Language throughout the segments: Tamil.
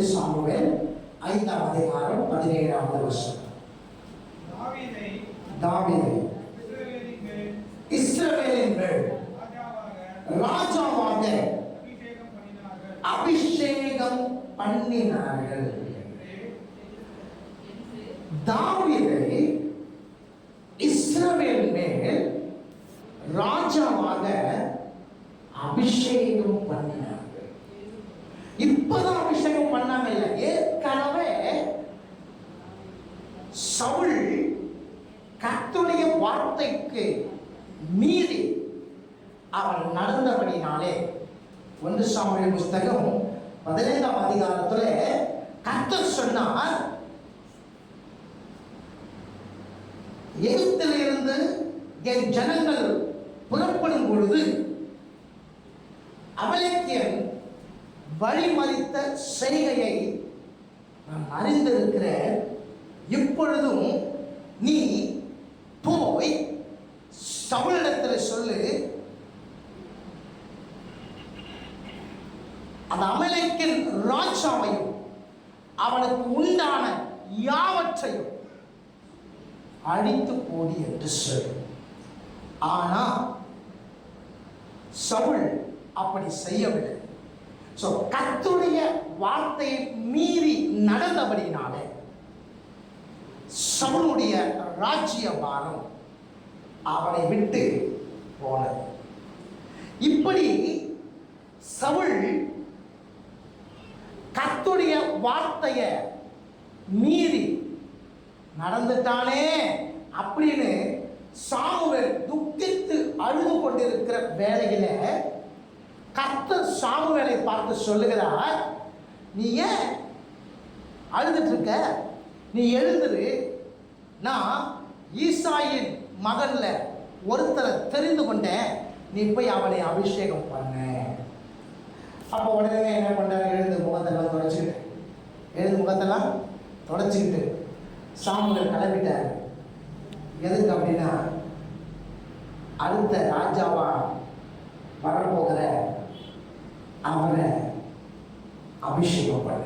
சாமுவேல் 5ஆம் அதிகாரம் 17வது வசனம். தாவீதை இஸ்ரவேலின் மேல் ராஜாவாக அபிஷேகம் பண்ணினார்கள். தாவீதை இஸ்ரவேல் மேல் ராஜாவாக அபிஷேகம் பண்ணினார்கள். இப்பதான் அபிஷேகம் பண்ணாம இல்லை, ஏற்கனவே சவுல் கர்த்தருடைய வார்த்தைக்கு மீறி அவன் நடந்தபடினாலே 1 சாமுவேல் புத்தகம் 15ஆம் அதிகாரத்துல கர்த்தர் சொன்னார், எகிப்திலிருந்து என் ஜனங்கள் புறப்படும் பொழுது அமலேக்கியன் வழிமறித்த செய்கையை நான் அறிந்திருக்கிறேன். இப்பொழுதும் நீ போய் சவுலிடத்தில் சொல்லு, அந்த அமலேக்கியன் ராஜாவையும் அவனுக்கு உண்டான யாவற்றையும் அழித்து போடி என்று சொல். ஆனா சவுல் அப்படி செய்யவில்லை. கர்த்தருடைய வார்த்தையை மீறி நடந்தபடினாலே சவுலுடைய ராஜ்ய பாரம் அவனை விட்டு போனது. இப்படி சவுல் கர்த்தருடைய வார்த்தையை மீறி நடந்துட்டானே அப்படின்னு சாமுவேல் துக்கித்து அழுது கொண்டிருக்கிற வேளையில கர்த்தர் சாமுவேலை பார்த்து சொல்லுகிறார், நீ ஏன் அழுதுட்டு இருக்க? நீ எழுந்துரு, நான் ஈசாயின் மகன்ல ஒருத்தரை தெரிந்து கொண்டேன், நீ போய் அவனை அபிஷேகம் பண்ண. அப்போ உடனே என்ன பண்றாரு? எழுந்து முகத்தெல்லாம் தொடச்சிக்கிட்டு சாமுவேல் கிளம்பிட்டார். எதுக்கு அப்படின்னா, அடுத்த ராஜாவா வரப்போகிற அவரை அபிஷேகம் பண்ண.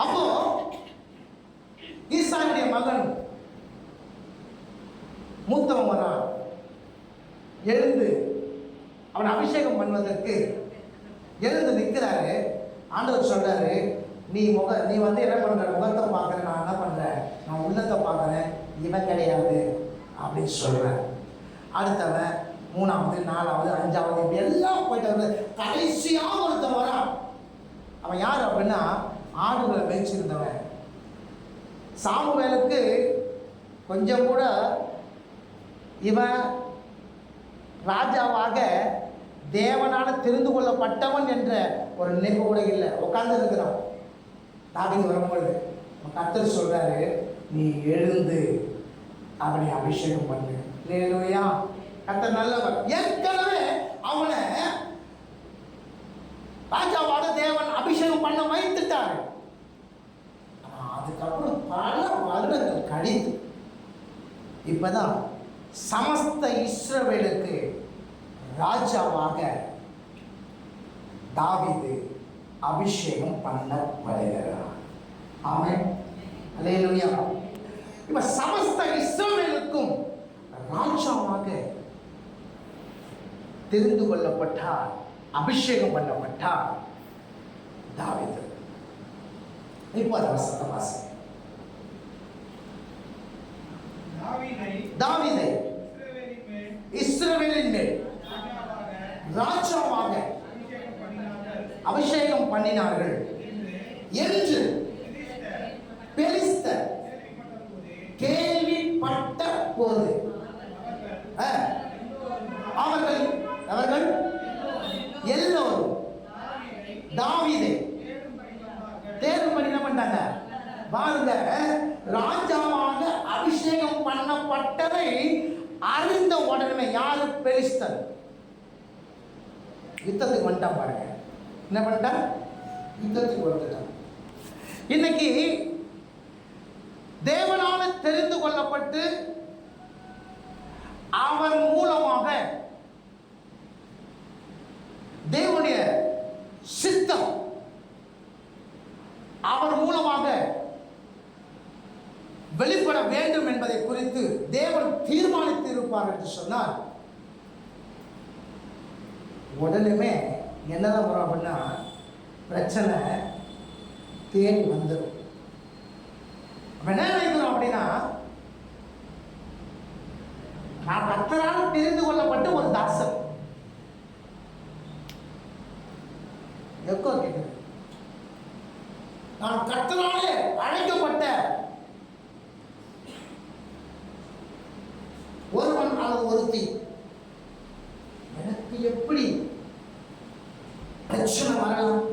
அப்போ ஈசாயுடைய மகன் மூத்தவன் வரான். எழுந்து அவன் அபிஷேகம் பண்ணுவதற்கு எழுந்து நிற்கிறாரு. ஆண்டவர் சொல்றாரு, நீ வந்து என்ன பண்ற? முகத்தை பார்க்குற, நான் என்ன பண்றேன்? நான் உள்ளத்தை பார்க்குறேன், இவன் கிடையாது அப்படின்னு சொல்றேன். அடுத்தவன் 3வது 4வது 5வது இப்படி எல்லாம் போயிட்டு கடைசியாக ஒருத்தன் வரான். அவன் யார் அப்படின்னா, ஆடுகளை மேய்ச்சிருந்தவன். சாமுவேலுக்கு கொஞ்சம் கூட இவன் ராஜாவாக தேவனால தெரிந்து கொள்ளப்பட்டவன் என்ற ஒரு நினைவு கூட இல்லை. உட்கார்ந்து இருக்கிறான். தாவீது வரும்பொழுது கர்த்தர் சொல்றாரு, நீ எழுந்து அவனை அபிஷேகம் பண்ணு. அல்லேலூயா. கர்த்தர் நல்லவர். ஏற்கனவே அவனை ராஜாவான தேவன் அபிஷேகம் பண்ண வைத்துட்டாரு. அதுக்கப்புறம் பல வருடங்கள் கழித்து இப்பதான் சமஸ்த இஸ்ரவேலுக்கு ராஜாவாக தாவீது அபிஷேகம் பண்ணப்படுகிறார். ஆமென். அல்லேலூயா. இப்ப சமஸ்த இஸ்ரவேலுக்கும் ராஜாவாக தெரிந்து கொள்ளப்பட்டார், அபிஷேகம் பண்ணப்பட்டார் தாவீது. இப்போ அந்த வசனத்தை வாசி. தாவீதை இஸ்ரவேலின் மேல் ராஜாவாக அபிஷேகம் பண்ணினார்கள் என்று பெலிஸ்தர் கேள்விப்பட்ட போது அவர்கள் எல்லோரும் தாவீதை தேர்வு பண்ணி என்ன பண்ணாங்க பாருங்க. ராஜாவாக அபிஷேகம் பண்ணப்பட்டதை அறிந்த உடனே யாரு? பெலிஸ்தர் யுத்தத்துக்கு வந்துட்டான். பாருங்க என்ன பண்ணிட்டான்? யுத்தத்துக்கு வந்துட்டான். இன்னைக்கு தேவனால தெரிந்து கொள்ளப்பட்டு அவர் மூலமாக தேவனுடைய சித்தம் அவர் மூலமாக வெளிப்பட வேண்டும் என்பதை குறித்து தேவன் தீர்மானித்து இருப்பார் என்று சொன்னால் உடனே என்னதான் வரும் அப்படின்னா பிரச்சனை தேடி வந்துடும். என்ன நினைக்கிறோம் அப்படின்னா, நான் கர்த்தரால் தெரிந்து கொள்ளப்பட்ட ஒரு தாசன். எக்கோ கேட்குது. நான் கர்த்தராலே அழைக்கப்பட்ட ஒருவன் அல்லது ஒருத்தி. எனக்கு எப்படி பிரச்சனை வரலாம்,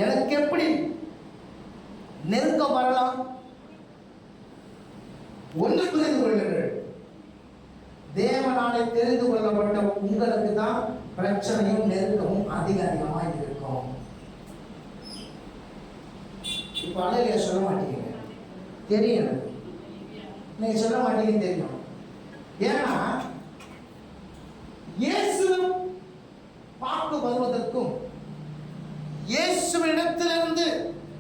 எனக்கு எப்படி நெருக்கம் வரலாம்? ஒன்று புரிந்து கொள்ளுங்கள், தேவனாலே தெரிந்து கொள்ளப்பட்ட உங்களுக்கு தான் பிரச்சனையும் நெருக்கமும் அதிகமாக இருக்கும். இப்ப அழகிய சொல்ல மாட்டீங்க, தெரியும் எனக்கு, நீங்க சொல்ல மாட்டீங்கன்னு தெரியும். ஏன்னா இயேசுவின் பார்க்க வருவதற்கும் இயேசுவினிடத்திலிருந்து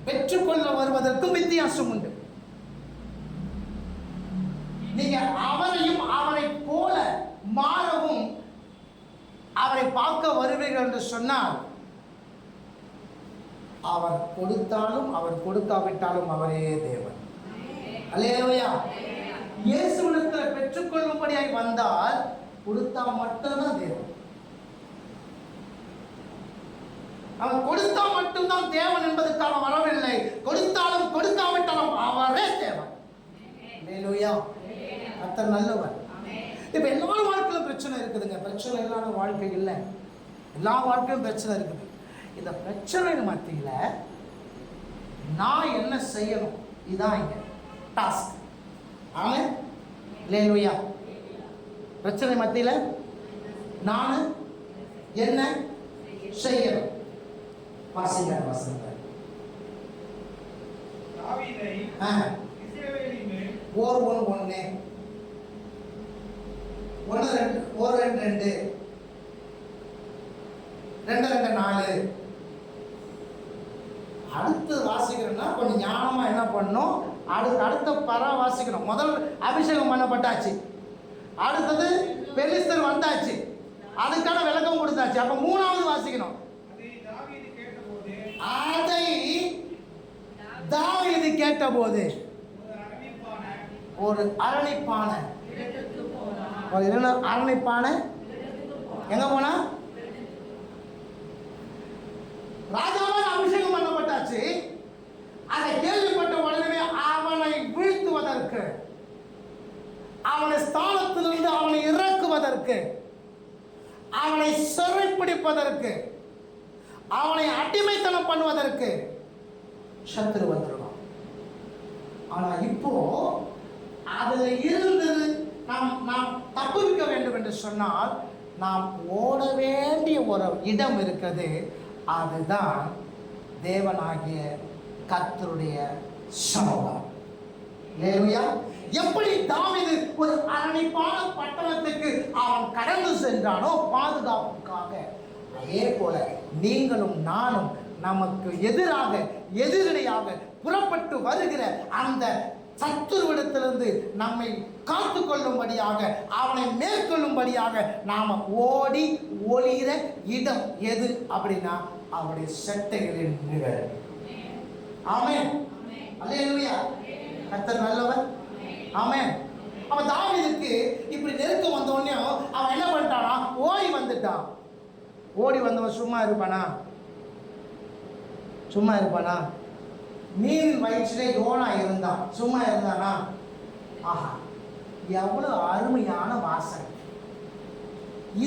பெற்றுக்கொள்ள வருவதற்கும் வித்தியாசம் உண்டு. நீங்க அவரையும் அவரை போல மாறவும் அவரை பார்க்க வருவீர்கள் என்று சொன்னால், அவர் கொடுத்தாலும் அவர் கொடுக்காவிட்டாலும் அவரே தேவன். அல்லேலூயா. இயேசுவிடத்தில் பெற்றுக்கொள்ளும்படியாய் வந்தால் கொடுத்தா மட்டும்தான் தேவன். அவன் கொடுத்தா மட்டும்தான் தேவன் என்பதற்காக வரவில்லை. கொடுத்தாலும் கொடுக்காவிட்டாலும் அவரே தேவன். அல்லேலூயா. கர்த்தர் நல்லவர். இப்ப எல்லா வாழ்க்கையிலும் பிரச்சனை இருக்குதுங்க. பிரச்சனை இல்லாத வாழ்க்கை இல்லை. எல்லா வாழ்க்கையும் பிரச்சனை இருக்குது. இந்த பிரச்சனை மத்தியில நான் என்ன செய்யணும், இதான் இங்க டாஸ்க். ஆமென். அல்லேலூயா. பிரச்சனை மத்தியில நான் என்ன செய்யணும்? வாசிங்க வசனத்தை. தாவீதை இஸ்ரவேலின் மேல் ஓர் 1 1 1 2 2 4 அடுத்து வாசிக்கிறோம்னா கொஞ்சம் ஞானமா என்ன பண்ணணும், அடுத்த பரா வாசிக்கணும். முதல் அபிஷேகம் பண்ணப்பட்டாச்சு, அடுத்தது பெலிஸ்தர் வந்தாச்சு, அதுக்கான விளக்கம் கொடுத்தாச்சு. அப்ப மூணாவது வாசிக்கணும். அதை தாவீது கேட்டபோது ஒரு அரணிப்பான அரணிப்பான எங்க போனா, ராஜாவால் அபிஷேகம் பண்ணப்பட்டாச்சு. அதை கேள்விப்பட்ட உடனே அவனை வீழ்த்துவதற்கு, அவனை ஸ்தானத்திலிருந்து அவனை இறக்குவதற்கு, அவனை சிறைப்பிடிப்பதற்கு, அவனை அடிமைத்தனம் பண்ணுவதற்கு சத்துரு வந்துடுவான். ஆனா இப்போ அதுல இருந்து நாம் தப்பிக்க வேண்டும் என்று சொன்னால் நாம் ஓட வேண்டிய ஒரு இடம் இருக்கிறது. அதுதான் தேவனாகிய கர்த்தருடைய சமூகம். அல்லேலூயா. எப்படி தாவீது ஒரு அரணிப்பான பட்டணத்துக்கு அவன் கடந்து சென்றானோ பாதுகாப்புக்காக, அதே போல நீங்களும் நானும் நமக்கு எதிராக எதிரடையாக புறப்பட்டு வருகிற அந்த சத்துருவிடத்திலிருந்து நம்மை காத்து கொள்ளும்படியாக, அவனை மேற்கொள்ளும்படியாக நாம ஓடி ஒளிகிற இடம் எது அப்படின்னா அவருடைய சட்டைகளின் நிழல். ஆமென். அல்லேலூயா. கர்த்தர் நல்லவர். ஆமென். அவன் தாவீதுக்கு இப்படி நெருக்கம் வந்த உடனே அவன் என்ன பண்ணிட்டானா, ஓடி வந்துட்டான். ஓடி வந்தவன் சும்மா இருப்பானா? சும்மா இருப்பானா? மீன் வயிற்றிலே யோனா இருந்தான், சும்மா இருந்தானா? ஆஹா, எவ்வளவு அருமையான வாசனை!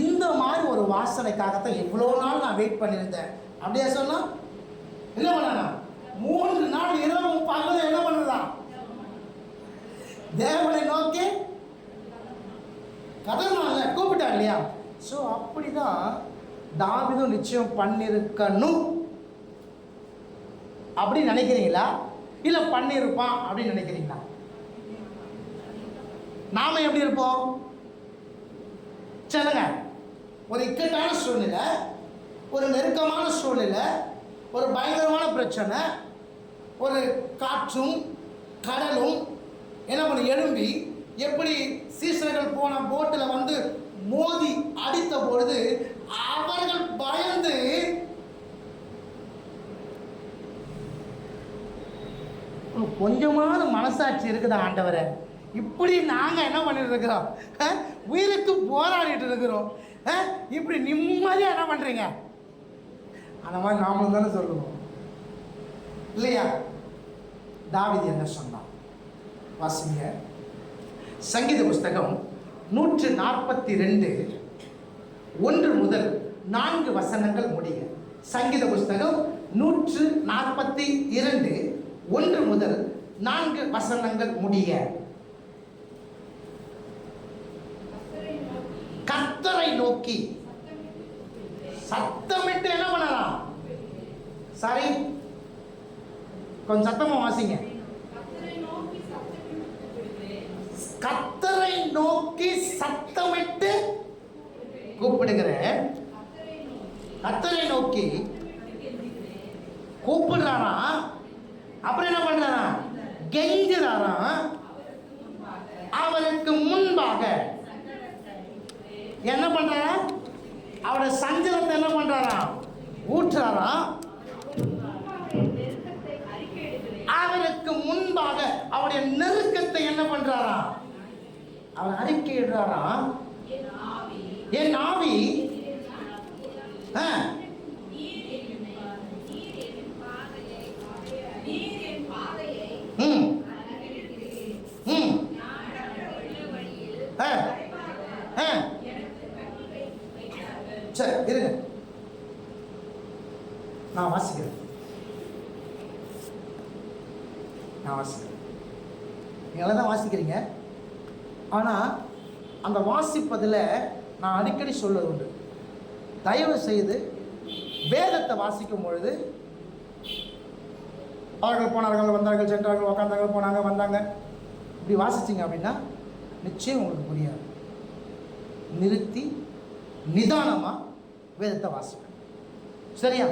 இந்த மாதிரி ஒரு வாசனைக்காகத்தான் இவ்வளோ நாள் நான் வெயிட் பண்ணியிருந்தேன். அப்படியே சொன்னா என்ன பண்ணா, 3 நாள் இரவும் பகலும் என்ன பண்ணுதான், தேவனை நோக்கி கதறினான்ல, கூப்பிட்டான் இல்லையா? ஸோ அப்படிதான் தாவீதும் நிச்சயம் பண்ணிருக்கணும் அப்படின்னு நினைக்கிறீங்களா, இல்ல பண்ணிருப்பான் அப்படின்னு நினைக்கிறீங்களா? நாம எப்படி இருப்போம் சொல்லுங்க? ஒரு இக்கட்டான சூழ்நிலை, ஒரு நெருக்கமான சூழ்நிலை, ஒரு பயங்கரமான பிரச்சனை, ஒரு காற்றும் கடலும் என்ன பண்ண எழும்பி எப்படி சீசர்கள் போன போட்டில் வந்து மோதி அடித்த பொழுது அவர்கள் பயந்து கொஞ்சமாவது மனசாட்சி இருக்குதா ஆண்டவரை, இப்படி நாங்கள் என்ன பண்ணிட்டு இருக்கிறோம், உயிருக்கு போராடிட்டு இருக்கிறோம், இப்படி நிம்மதியாக என்ன பண்ணுறீங்க? அந்த மாதிரி நாமளும் தானே சொல்லுவோம் இல்லையா? தாவீது என்ன சொன்னான் வாசிங்க. சங்கீத புஸ்தகம் 142 1 முதல் 4 வசனங்கள் முடிய. சங்கீத புஸ்தகம் 142 1 முதல் 4 வசனங்கள் முடிய. கர்த்தரை நோக்கி சத்தமிட்டு என்ன பண்ணலாம்? சரி, கொஞ்சம் சத்தமா வாசிங்க. கர்த்தரை நோக்கி சத்தமிட்டு கூப்பிடுகிறேன். கர்த்தரை நோக்கி கூப்பிடுறாரா, அப்புறம் என்ன பண்றாரா? கெஞ்சுறாரா. அவருக்கு முன்பாக என்ன பண்றாரா? அவருடைய சஞ்சலத்தை என்ன பண்றாரா? ஊற்றுறாரா. அவருக்கு முன்பாக அவருடைய நெருக்கத்தை என்ன பண்றாரா? அவர் அறிக்கையிடுறாரா. என் ஆவி சரி இருங்க, நான் வாசிக்கிறேன். நீங்கள தான் வாசிக்கிறீங்க. ஆனால் அந்த வாசிப்பதில் நான் அடிக்கடி சொல்வது உண்டு, தயவு செய்து வேதத்தை வாசிக்கும் பொழுது அவர்கள் போனார்கள், வந்தார்கள், சென்றார்கள், உக்காந்தார்கள், போனாங்க, வந்தாங்க, இப்படி வாசிச்சிங்க அப்படின்னா நிச்சயம் உங்களுக்கு புரியாது. நிறுத்தி நிதானமாக வேதத்தை வாசிப்பேன். சரியா?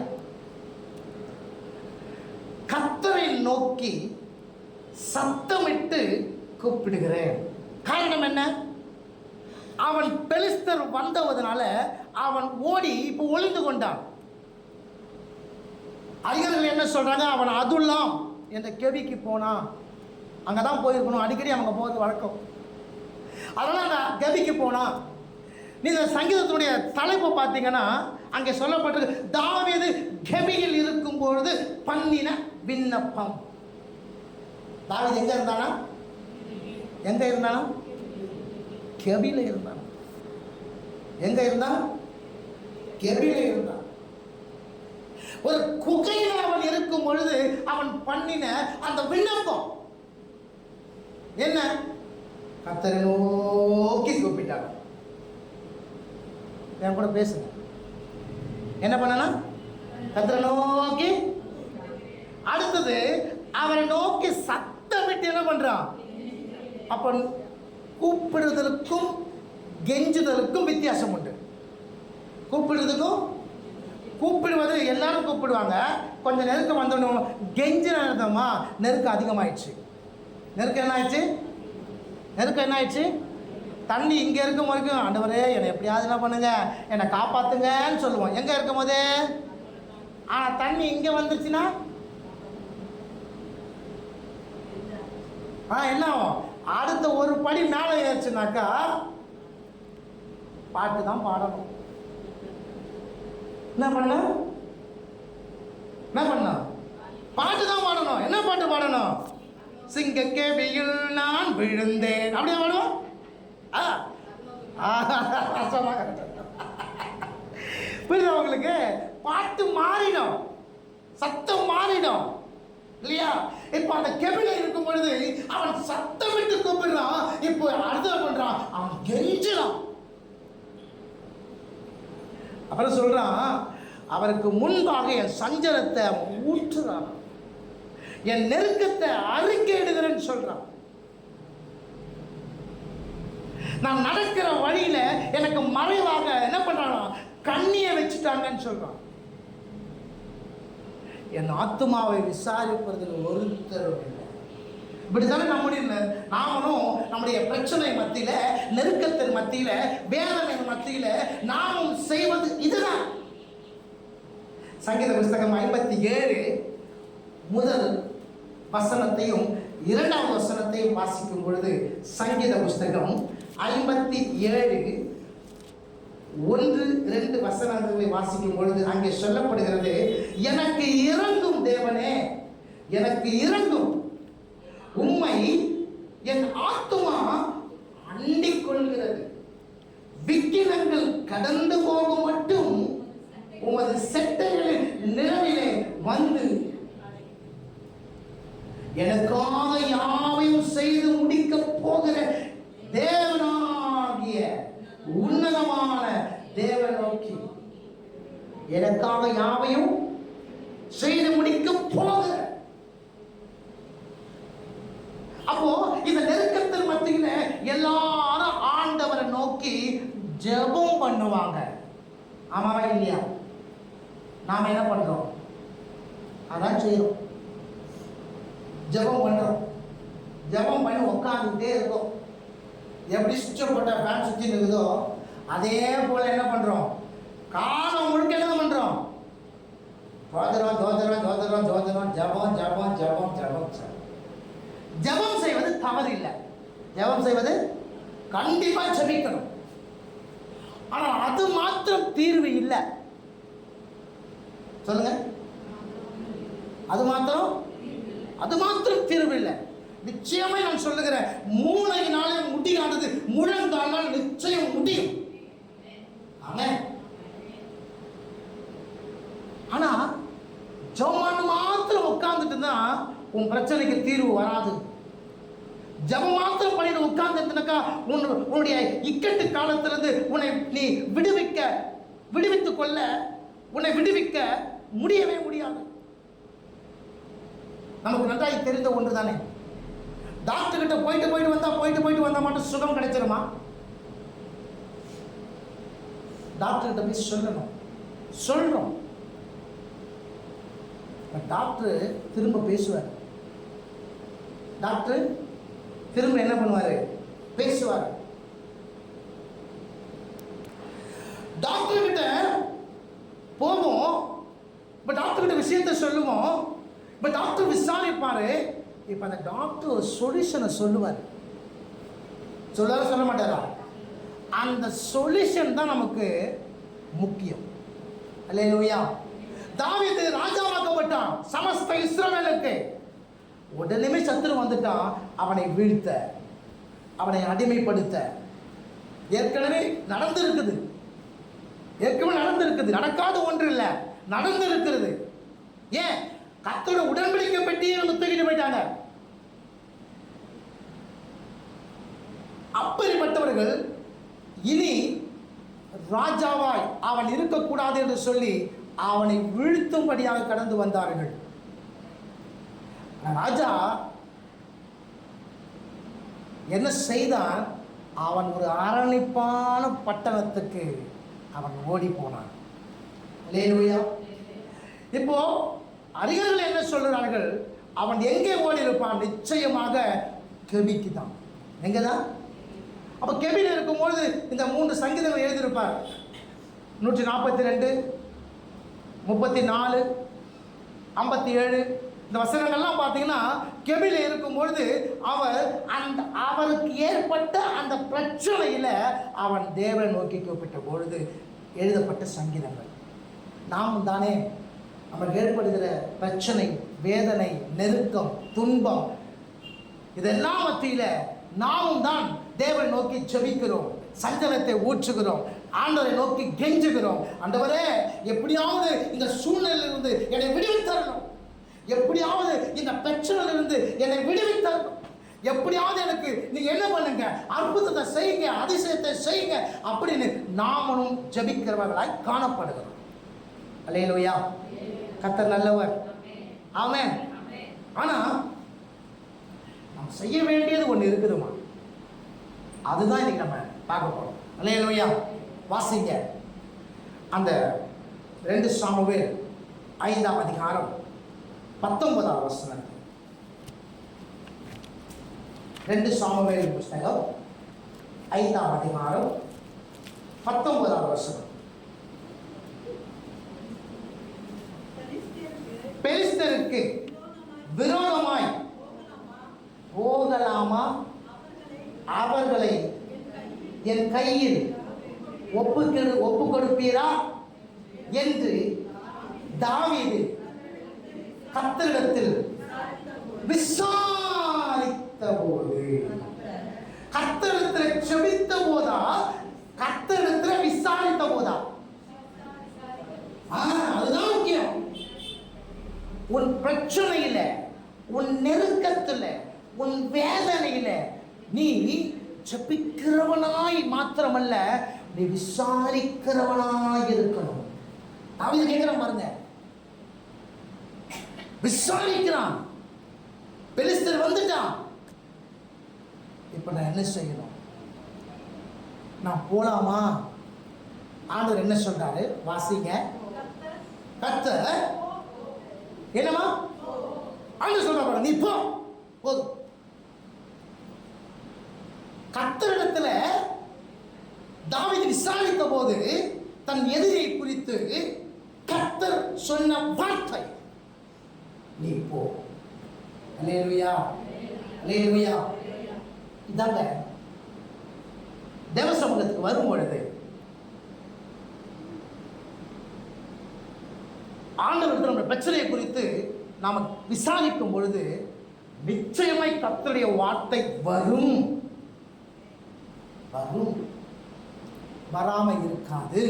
கர்த்தரை நோக்கி சத்தமிட்டு கூப்பிடுகிறேன். காரணம் என்ன? அவன் பெலிஸ்தர் வந்தவதனால அவன் ஓடி இப்போ ஒளிந்து கொண்டான். அறிஞர்கள் என்ன சொல்றாங்க? அவன் அதுல்லாம் என்ற கெவிக்கு போனான். அங்கே தான் போயிருக்கணும், அடிக்கடி அவங்க போகிறது வழக்கம். அதனால் அந்த கெவிக்கு போனான். நீங்கள் சங்கீதத்துடைய தலைப்பை பார்த்தீங்கன்னா அங்கே சொல்லப்பட்டிருக்கு, தாவீது கெபியில் இருக்கும் பொழுது பண்ணின விண்ணப்பம். தாவீது எங்க இருந்தானா? எங்க இருந்தானா? கெபியில இருந்தான். எங்க இருந்தான்? கெபியில இருந்தான். ஒரு குகையில் அவன் இருக்கும் பொழுது அவன் பண்ணின அந்த விண்ணப்பம் என்ன? கர்த்தரை நோக்கி கூப்பிட்டான். என் கூட பேசுங்க. என்ன பண்ணனா? கர்த்தரை நோக்கி. அடுத்தது அவரை நோக்கி சத்தமிட்டு என்ன பண்றான்? அப்ப கூப்பிடுதலுக்கும் கெஞ்சுதலுக்கும் வித்தியாசம் உண்டு. கூப்பிடுறதுக்கும், கூப்பிடுவது எல்லாரும் கூப்பிடுவாங்க, கொஞ்சம் நெருக்கம் வந்தோம். கெஞ்சு நடந்தோமா நெருக்கம் அதிகமாயிடுச்சு. நெருக்கம் என்ன ஆயிடுச்சு? நெருக்கம் என்ன ஆயிடுச்சு? தண்ணி இங்கே இருக்கும் வரைக்கும் ஆண்டவரே என்னை எப்படியாவது என்ன பண்ணுங்க, என்னை காப்பாற்றுங்கன்னு சொல்லுவோம் எங்கே இருக்கும் போதே. ஆனால் தண்ணி இங்கே வந்துருச்சுன்னா என்ன ஆகும்? அடுத்த ஒரு படி மேலே ஏறிச்சுனாக்கா பாட்டு தான் பாடணும். என்ன பண்ண? என்ன பண்ண? பாட்டு தான் பாடணும். என்ன பாட்டு பாடணும்? சிங்க கேபியில் நான் விழுந்தேன், அப்படியே பாடுவோம். புரியுதா உங்களுக்கு? பாட்டு மாறிடும், சத்தம் மாறிடும் இல்லையா? இப்ப அந்த கெபில இருக்கும் பொழுது அவன் சத்தமிட்டு கூப்பிடுறான். இப்போ அடுத்த பண்றான், அவன் கெஞ்சுறான். அப்புறம் சொல்றான், அவருக்கு முன்பாக என் சஞ்சலத்தை ஊற்றுறான், என் நெருக்கத்தை அறிக்கையிடுகிறேன்னு சொல்றான். நான் நடக்கிற வழியில எனக்கு மறைவாக என்ன பண்றான்? கண்ணியை வச்சுட்டாங்கன்னு சொல்றான். என் ஆத்துமாவை விசாரிப்பதில் ஒருத்தரும் இல்லை. இப்படித்தானே நாமளும் நம்முடைய பிரச்சனை மத்தியில, நெருக்கத்தின் மத்தியில, வேதனை மத்தியில நாமும் செய்வது இதுதான். சங்கீத புஸ்தகம் 57 முதல் வசனத்தையும் 2வது வசனத்தையும் வாசிக்கும் பொழுது, சங்கீத புஸ்தகம் 57 1-2 வசனங்களை வாசிக்கும் பொழுது அங்கே சொல்லப்படுகிறது, எனக்கு இரங்கும் தேவனே, எனக்கு இரங்கும், உம்மை என் ஆத்துமா அண்டிக் கொள்கிறது, விக்கினங்கள் கடந்து போகும் மட்டும் உமது செட்டைகளின் நிழலிலே வந்து எனக்காக யாவையும் செய்து முடிக்க போகிற தேவனாகிய உன்னதமான தேவன் நோக்கி, எனக்காக யாவையும் செய்து முடிக்க போகிற. அப்போ இந்த நெருக்கத்தின் மத்தியில எல்லாரும் ஆண்டவரை நோக்கி ஜெபம் பண்ணுவாங்க. ஆமாவா இல்லையா? நாம என்ன பண்றோம்? அதான் செய்யறோம், ஜெபம் பண்றோம். ஜெபம் பண்ணி உட்காந்துட்டே இருக்கோம். எப்படி சுவிட்சை போட்ட ஃபேன் சுற்றி இருக்குதோ அதே போல என்ன பண்றோம்? காலம் முழுக்க என்ன பண்றோம்? ஜோதிரம் ஜோதிரம் ஜோதிரம் ஜோதிரம், ஜபம் ஜபம் ஜபம் ஜபம். ஜபம் செய்வது தவறு இல்லை, ஜபம் செய்வது கண்டிப்பா ஜெபிக்கணும். ஆனால் அது மாத்திரம் தீர்வு இல்லை. சொல்லுங்க, அது மாத்திரம் தீர்வு இல்லை. நிச்சயமா நான் சொல்லுகிறேன், மூளையினாலே முடியானது முழங்காலால் நிச்சயம் முடியும். ஆமென். ஆனா ஜெபம் மாத்திரம் உட்கார்ந்துட்டு தான் உன் பிரச்சனைக்கு தீர்வு வராது. ஜெபம் மாத்திரம் பண்ணிட்டு உட்கார்ந்துனாக்கா உன்னுடைய இக்கட்டு காலத்திலிருந்து உன்னை நீ விடுவித்துக் கொள்ள, உன்னை விடுவிக்க முடியவே முடியாது. நமக்கு நன்றாய் தெரிந்த ஒன்று தானே, டாக்டர் கிட்ட போயிட்டு வந்தா மட்டும் சுகம் கிடைச்சிருமா? டாக்டர் கிட்ட போய் சொல்றோம். டாக்டர் திரும்ப பேசுவார். டாக்டர் திரும்ப என்ன பண்ணுவாரு? பேசுவார். டாக்டர் கிட்ட போவோம், இப்ப டாக்டர் கிட்ட விஷயத்தை சொல்லுவோம், இப்ப டாக்டர் விசாரிப்பாரு. இப்ப அந்த டாக்டர் ஒரு சொல்யூஷனை சொல்லுவார். சொல்ல மாட்டாரா? அந்த சொல்யூஷன் தான் நமக்கு முக்கியம். அல்லேலூயா. தாவீது ராஜாவாக்கப்பட்டான் சமஸ்த இஸ்ரவேலுக்கு. உடனே சத்துரு வந்துட்டான் அவனை வீழ்த்த, அவனை அடிமைப்படுத்த. ஏற்கனவே நடந்திருக்குது, நடக்காத ஒன்று இல்லை, நடந்திருக்கிறது. ஏன்? கர்த்தரோட உடன்படிக்கை பெட்டியை தூக்கிட்டு போயிட்டாங்க. அப்படிப்பட்டவர்கள் இனி ராஜாவாய் அவன் இருக்கக்கூடாது என்று சொல்லி அவனை வீழ்த்தும்படியாக கடந்து வந்தார்கள். ராஜா என்ன செய்தான்? அவன் ஒரு அரணிப்பான பட்டணத்துக்கு அவன் ஓடி போனான். அல்லேலூயா. இப்போ அறிஞர்கள் என்ன சொல்கிறார்கள்? அவன் எங்கே ஓடி இருப்பான்? நிச்சயமாக கெபிக்கு தான். எங்க தான்? அப்போ கெபியில் இருக்கும்போது இந்த 3 சங்கீதங்கள் எழுதியிருப்பார். 142, 34, 57 இந்த வசனங்கள்லாம் பார்த்தீங்கன்னா கெபியில் இருக்கும்பொழுது அவருக்கு ஏற்பட்ட அந்த பிரச்சனையில் அவன் தேவனை நோக்கி கூப்பிட்ட பொழுது எழுதப்பட்ட சங்கீதங்கள். நாம் தானே நமக்கு ஏற்படுகிற பிரச்சனை, வேதனை, நெருக்கம், துன்பம் இதெல்லாம் மத்தியில் நாமும் தான் தேவனை நோக்கி ஜெபிக்கிறோம், சஞ்சலத்தை ஊற்றுகிறோம், ஆண்டவரை நோக்கி கெஞ்சுகிறோம். ஆண்டவரே, எப்படியாவது இந்த சூழ்நிலையிலிருந்து என்னை விடுவித்தரணும், எப்படியாவது இந்த பிரச்சனையிலிருந்து என்னை விடுவித்தரணும், எப்படியாவது எனக்கு நீங்க என்ன பண்ணுங்க, அற்புதத்தை செய்யுங்க, அதிசயத்தை செய்யுங்க அப்படின்னு நாமளும் ஜெபிக்கிறவர்களாய் காணப்படுகிறோம். அல்லேலூயா. கர்த்தர் நல்லவர். ஆமென். ஆனா நாம் செய்ய வேண்டியது ஒன்று இருக்குதுமா, அதுதான் இன்னைக்கு நம்ம பார்க்க போறோம். அல்லேலூயா. வாசிங்க அந்த 2 சாமுவேல் 5ஆம் அதிகாரம் 19வது வசனம். 2 சாமுவேல் புத்தகம் 5ஆம் அதிகாரம் 19வது வசனம். பெலிஸ்தருக்கு விரோதமாய் போகலாமா, அவர்களை என் கையில் ஒப்பு கொடுப்பீரா என்று தாவீது கர்த்தரிடத்தில் விசாரித்த போது, கர்த்தரிடத்தில் செபித்த போதா, கர்த்தரிடத்தில் விசாரித்த போதா? அதுதான் முக்கியம். உன் பிரச்சனையில, உன் நெருக்கத்துல, உன் வேதனையில நீ ஜெபிக்கிறவனாய் மாத்திரமல்ல, நீ விசாரிக்கிறவனாய் இருக்கணும். தாவீது கேட்கிறான் பாருங்க, விசாரிக்கிறான். பெலிஸ்தர் வந்துட்டான், இப்ப நான் என்ன செய்யணும்? நான் போலாமா? ஆண்டவர் என்ன சொல்றாரு? வாசிங்க. கர்த்தர் என்னமா ஆண்டவர் சொல்றாரு, நீ போ. போதும். கர்த்தரிடத்துல தாவீது விசாரித்த போது தன் எதிரியை குறித்து கர்த்தர் சொன்ன வார்த்தை, நீ போ. அல்லேலூயா, அல்லேலூயா. இதாங்க தேவ சமூகத்துக்கு வரும் பொழுது ஆண்டவருக்கு நம்ம பிரச்சனையை குறித்து நாம் விசாரிக்கும் பொழுது நிச்சயமாய் கர்த்தருடைய வார்த்தை வரும். வரும், வராம இருக்காது.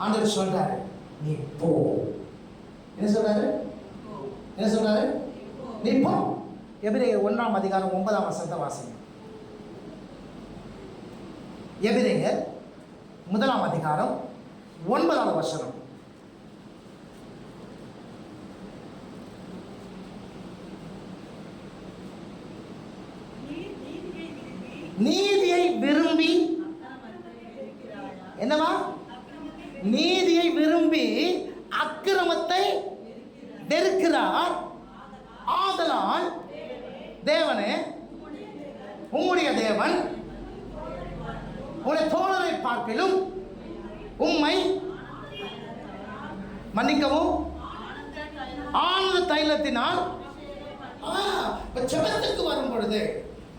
ஆண்டவர் சொல்றாரு, நீ போ. என்ன சொல்றாரு? என்ன சொல்றாரு? நீ போ. எபிரேயர் 1ஆம் அதிகாரம் 9ஆம் வசனத்தை வாசிங்க. எபிரேயர் 1ஆம் அதிகாரம் 9வது வசனம். நீதியை விரும்பி, என்னவா? நீதியை விரும்பி அக்கிரமத்தை வெறுக்கிறார். ஆதலால் தேவனே, உம்முடைய தேவன் உடைய தோழரை பார்க்கிலும் உம்மை மன்னிக்கவும் ஆனந்த தைலத்தினால் ஜெபத்துக்கு வரும் பொழுது,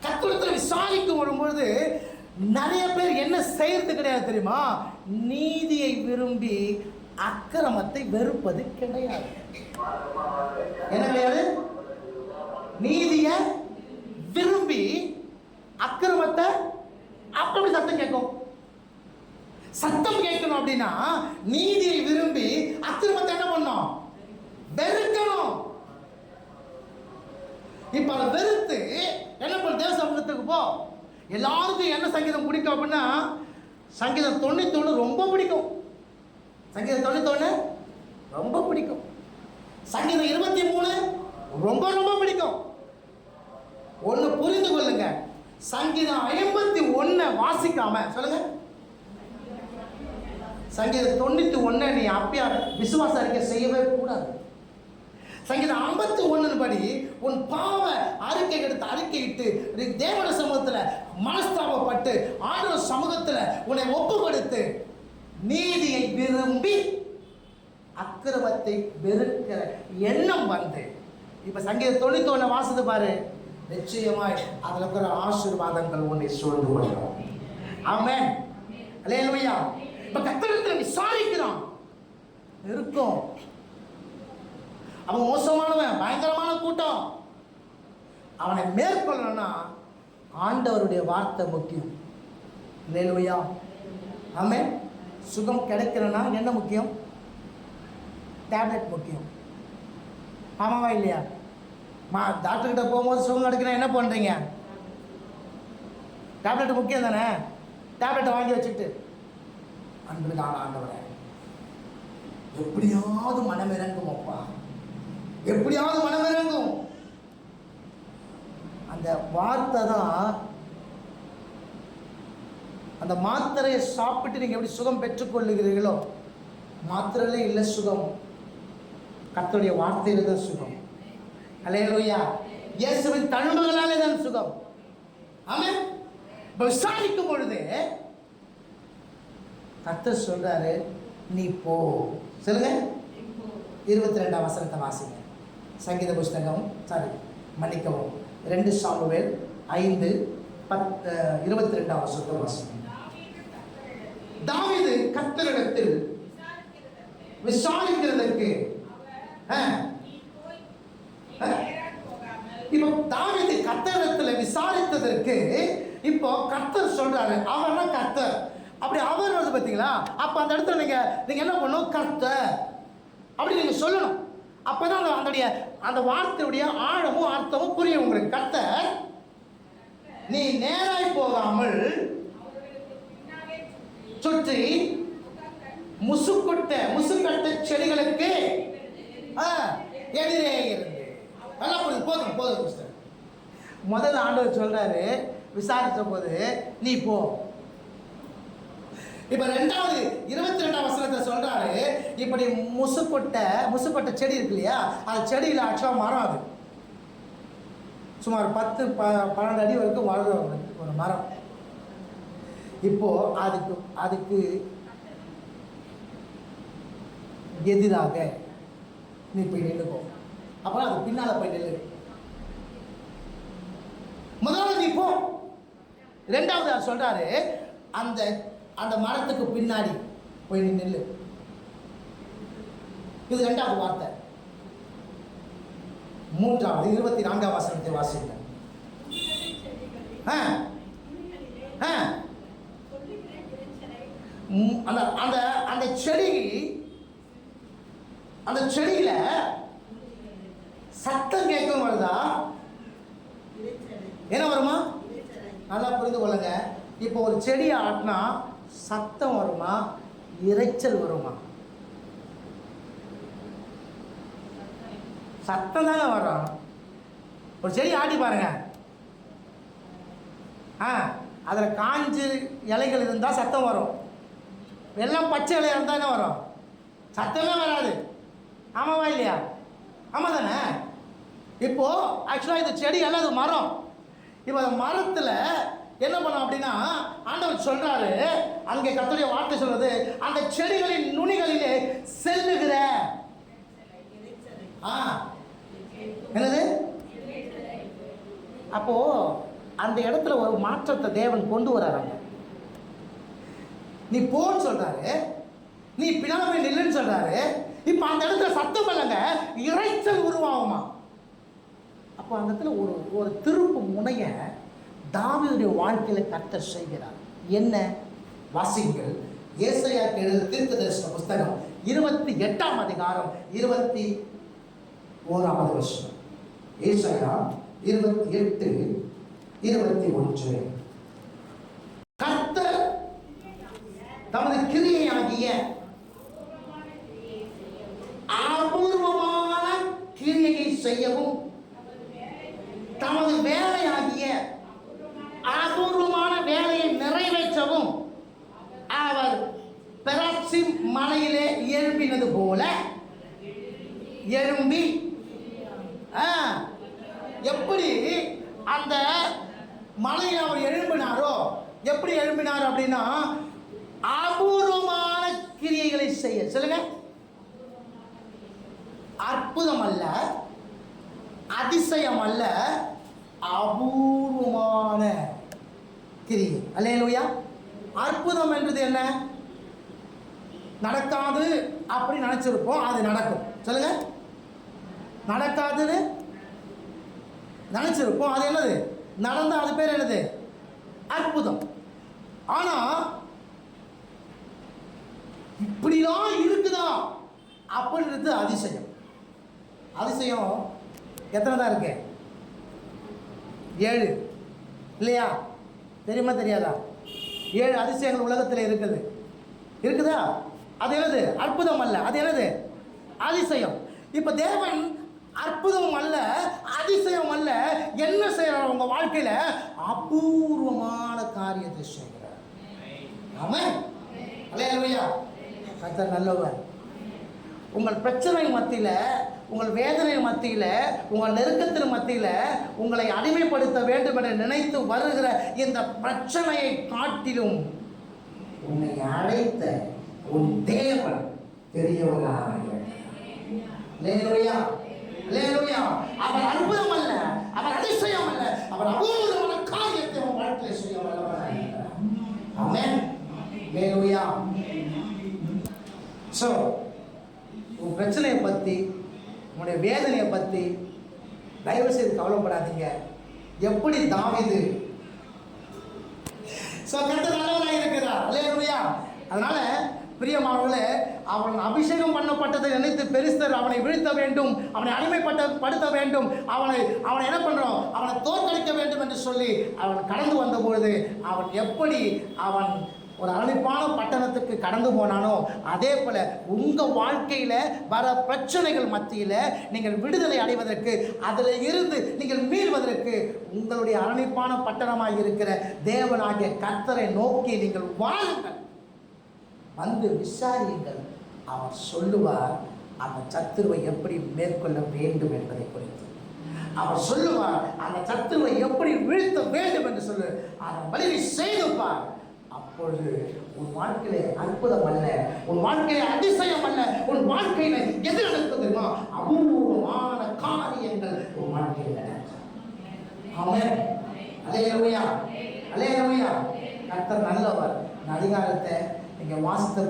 கர்த்தரிடத்தில் விசாரிக்கும் வரும்பொழுது நிறைய பேர் என்ன செய்யறது கிடையாது தெரியுமா? நீதியை விரும்பி அக்கிரமத்தை வெறுப்பது கிடையாது. என்ன கிடையாது? நீதியை விரும்பி அக்கிரமத்தை, அப்படி சத்தம் கேட்கும். சத்தம் கேட்கணும் அப்படின்னா நீதியை விரும்பி அக்கிரமத்தை என்ன பண்ணணும்? வெறுக்கணும். இப்ப அதை வெறுத்து என்ன பண்ண? தேவ சமூகத்துக்கு போ. எல்லாருக்கும் என்ன சங்கீதம் பிடிக்கும் அப்படின்னா, சங்கீதம் 91 ரொம்ப பிடிக்கும். சங்கீதம் 91 ரொம்ப பிடிக்கும். சங்கீதம் 23 ரொம்ப ரொம்ப பிடிக்கும். ஒன்று புரிந்து கொள்ளுங்க, சங்கீதம் 51 வாசிக்காம சொல்லுங்க. சங்கீதம் 91 நீ அப்பயா விசுவாச அறிக்கை செய்யவே கூடாது. சங்கீதம் 51 படி உன் பாவ அறிக்கை எடுத்து அறிக்கையிட்டு தேவன சமூகத்தில் மனஸ்தாபப்பட்டு ஆண்டவர் சமூகத்தில் உன்னை ஒப்பு கொடுத்து நீதியை விரும்பி அக்கிரமத்தை வெறுக்கிற எண்ணம் வந்து, இப்ப சங்கீதம் 91 வாசித்து பாரு, நிச்சயமாய் அதுல இருக்கிற ஆசீர்வாதங்கள் உன்னை சூழ்ந்து கொள்ளும். ஆமென், அல்லேலூயா. இப்ப கர்த்தரிடத்தில் விசாரிக்கிறான், இருக்கும். அவன் மோசமானவன், பயங்கரமான கூட்டம். அவனை மேற்கொள்ளணும்னா ஆண்டவருடைய வார்த்தை முக்கியம். அல்லேலூயா, ஆமென். சுகம் கிடைக்கணும்னா என்ன முக்கியம்? டேப்லெட் முக்கியம். ஆமாவா இல்லையா? டாக்டர்கிட்ட போகும்போது சுகம் கிடைக்கணும், என்ன பண்ணுறீங்க? டேப்லெட் முக்கியம் தானே. டேப்லெட்டை வாங்கி வச்சுட்டு அன்புதான் ஆண்டவரே, எப்படியாவது மனம் இறங்கும் அப்பா, எப்படியாவது மனம் இறங்கும். அந்த வார்த்தை தான். அந்த மாத்திரையை சாப்பிட்டு நீங்கள் எப்படி சுகம் பெற்றுக்கொள்ளுகிறீர்களோ, மாத்திரையிலே இல்லை சுகம், கர்த்தருடைய வார்த்தையில தான் சுகம். அல்லேலூயா. இயேசுவின் தழும்புகளாலே தான் சுகம். ஆமென். விசாரிக்கும் பொழுது கர்த்தர் சொல்றாரு, நீ போ. சொல்லுங்க. 22ஆம் வசனத்தை வாசிங்க. சங்கீத புஸ்தகம், மன்னிக்கவும், 2 சாமுவேல் 5:22ஆம் வசனத்தை வாசிங்க. தாவீது கர்த்தரிடத்தில் விசாரிக்கிறதற்கு இப்போ தாவீது கர்த்தரிடத்தில் விசாரித்ததற்கு இப்போ கர்த்தர் சொல்றாரு, அவர் தான் கர்த்தர். அப்படி அவர் வந்து பார்த்தீங்களா, அப்போ அந்த இடத்துல நீங்க என்ன பண்ணணும், கர்த்தர் அப்படி நீங்க சொல்லணும். அப்பதான் அந்த வார்த்தையுடைய ஆழமும் அர்த்தமும் புரியும் உங்களுக்கு. கர்த்தர், நீ நேராய் போகாமல் சுற்றி முசுக்கட்ட செடிகளுக்கு எதிரே இருந்து. நல்லா போதும். முதல் ஆண்டவர் சொல்றாரு, விசாரித்த போது நீ போ. இப்ப 2வது 22ஆம் வசனத்தை சொல்றாரு, இப்படி முசுக்கொட்ட செடி இருக்கு இல்லையா, அது செடியில் ஆக்சுவலாக மரம், அது சுமார் 10-12 அடி வரைக்கும் வளர ஒரு மரம். இப்போ அதுக்கு எதிராக நீ போய் நின்றுக்கோ. அப்புறம் அது பின்னால போய் நில்லு. முதல்ல நீ போ. 2வது சொல்றாரு, அந்த மரத்துக்கு பின்னாடி போய் நீ நில்லு. இது 2வது வார்த்தை. 3வது 24ஆம் வசனத்தை வாசிங்க. அந்த செடியில சத்தம் கேட்கும் வருதா? என்ன வருமா? நல்லா புரிந்து கொள்ளுங்க. இப்போ ஒரு செடியை ஆட்டினா சத்தம் வருமா, இரைச்சல் வருமா? சத்தம் தாங்க வரும். ஒரு செடி ஆட்டி பாருங்க. அதில் காஞ்சு இலைகள் இருந்தால் சத்தம் வரும். எல்லாம் பச்சை இலையாக இருந்தால் என்ன வரும்? சத்தமே வராது. ஆமாவா இல்லையா? ஆமாம் தானே? இப்போது ஆக்சுவலாக இந்த செடி எல்லாம் அது மரம். இப்போ அந்த மரத்தில் என்ன பண்ணோம் அப்படின்னா, ஆண்டவர் சொல்கிறாரு, அங்கே கர்த்தருடைய வார்த்தை சொல்றது, அந்த செடிகளின் நுனிகளிலே செல்லுகிற என்னது? அப்போ அந்த இடத்துல ஒரு மாற்றத்தை தேவன் கொண்டு வர்றாங்க. நீ போன்னு சொல்றாரு, நீ பின்னால போய் நில்லுன்னு சொல்றாரு. இப்ப அந்த இடத்துல சத்தம் இல்லைங்க, இரைச்சல் உருவாகுமா? அப்போ அந்த இடத்துல ஒரு திருப்பு முனைய தாவீதுடைய வாழ்க்கையில கர்த்தர் செய்கிறார். என்ன? வாசிங்கள். ஏசாயாக்கு எழுதின தீர்க்கதரிசன புஸ்தகம் 28ஆம் அதிகாரம் 21ஆவது வசனம். ஏசாயா 28:21. கர்த்தர் தமது கிரியையாகிய அபூர்வமான கிரியையை செய்யவும், தமது வேலையாகிய அபூர்வமான வேலையை நிறைவேற்றவும் அவர் பெராசிம் மலையிலே எழும்பினது போல எழும்பி, எப்படி அந்த மலையில் அவர் எழும்பினாரோ, எப்படி எழும்பினார் அப்படின்னா, அபூர்வமான கிரியைகளை செய்ய. சொல்லுங்க. அற்புதம் அல்ல, அதிசயம் அல்ல, அபூர்வமான கிரியை. அல்லேலூயா. அற்புதம் என்றது என்ன? நடக்காது அப்படி நினைச்சிருப்போம், அது நடக்கும். சொல்லுங்க. நடக்காதுன்னு நினைச்சிருப்போம், அது என்னது? நடந்த, அது பேர் என்னது? அற்புதம். ஆனா இப்படிலாம் இருக்குதா அப்படின்றது அதிசயம். அதிசயம் எத்தனை தான் இருக்கு? 7 இல்லையா? தெரியுமா தெரியாதா? 7 அதிசயங்கள் உலகத்தில் இருக்குதா? அது என்னது? அற்புதம் அல்ல, அது என்னது? அதிசயம். இப்ப தேவன் அற்புதம் அல்ல, அதிசயம் அல்ல, என்ன செய்யறார் உங்க வாழ்க்கையில? அபூர்வமான காரியத்தை செய்கிறார். ஆமென். அல்லேலூயா. கர்த்தர் நல்லவர். உங்கள் பிரச்சனை மத்தியில், உங்கள் வேதனை மத்தியில், உங்கள் நெருக்கத்தின் மத்தியில் உங்களை அடிமைப்படுத்த வேண்டும் என நினைத்து வருகிற இந்த பிரச்சனையை காட்டிலும் உன்னை அழைத்த உன் தேவன் பெரியவராக. அவர் அற்புதம் அல்ல, அவர் அதிசயம் அல்ல, அவர் அபூர்வமான காரியத்தை உன் வாழ்க்கையில் செய்ய வல்லவராக இருக்கிறார். ஆமென். ஹல்லேலூயா. சோ உன் பிரச்சனையை பற்றி, உன்னுடைய வேதனையை பற்றி தயவு செய்து கவலைப்படாதீங்க. எப்படி தாவீது கர்த்தர் நல்லவராக இருக்கிறார். ஹல்லேலூயா. அதனால பிரியமானவர்களே, அவன் அபிஷேகம் பண்ணப்பட்டதை நினைத்து பெலிஸ்தர் அவனை வீழ்த்த வேண்டும், அவனை அடிமைப்படுத்த வேண்டும், அவனை என்ன பண்றோம், அவனை தோற்கடிக்க வேண்டும் என்று சொல்லி அவன் கடந்து வந்தபொழுது அவன் எப்படி அவன் ஒரு அரணிப்பான பட்டணத்துக்கு கடந்து போனானோ, அதே போல உங்க வாழ்க்கையில வர பிரச்சனைகள் மத்தியில நீங்கள் விடுதலை அடைவதற்கு, அதில் இருந்து நீங்கள் மீள்வதற்கு உங்களுடைய அரணிப்பான பட்டணமாக இருக்கிற தேவனாகிய கர்த்தரை நோக்கி நீங்கள் வாழுங்கள், வந்து விசாரியுங்கள். அவர் சொல்லுவார் அந்த சத்துருவை எப்படி மேற்கொள்ள வேண்டும் என்பதை குறித்து. அவர் சொல்லுவார் அந்த சத்துருவை எப்படி வீழ்த்த வேண்டும் என்று சொல்லு, அதன் வழியை செய்துப்பார். அப்பொழுது உன் வாழ்க்கையில அற்புதம் அல்ல, உன் வாழ்க்கையில அதிசயம் அல்ல, உன் வாழ்க்கையில எது நடக்குதுமா, அபூர்வமான காரியங்கள் உன் வாழ்க்கையில் நடக்கும். ஆமென். அல்லேலூயா, அல்லேலூயா. கர்த்தர் நல்லவர். அதிகாரத்தை நீங்கள் வாசித்த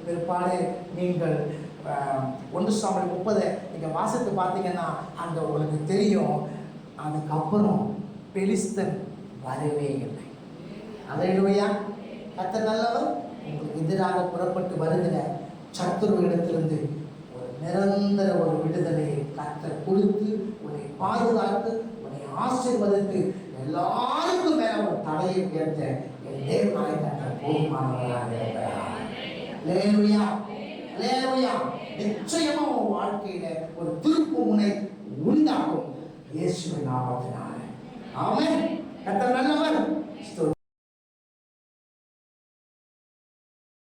பிற்பாடு நீங்கள் 1 சாமுவேல் 30 நீங்கள் வாசித்து பார்த்தீங்கன்னா அங்கே உங்களுக்கு தெரியும். அதுக்கப்புறம் பெலிஸ்தன் வரவே இல்லை. அல்லேலூயா. கர்த்தர் நல்லவர். உங்களுக்கு எதிராக புறப்பட்டு வருகிற சத்துருவிடத்திலிருந்து ஒரு நிரந்தர ஒரு விடுதலையை கர்த்தர் கொடுத்து உன்னை பாதுகாத்து உன்னை ஆசீர்வதித்து எல்லாருக்கும் மேல ஒரு தடையை உயர்த்த என் தேவனாய கர்த்தர் போதுமானவராக இருக்கிறார். அல்லேலூயா, அல்லேலூயா. நிச்சயமா உன் வாழ்க்கையில ஒரு திருப்பு முனை உண்டாகும் இயேசுவின் நாமத்தினால. ஆமென். கர்த்தர் நல்லவர்.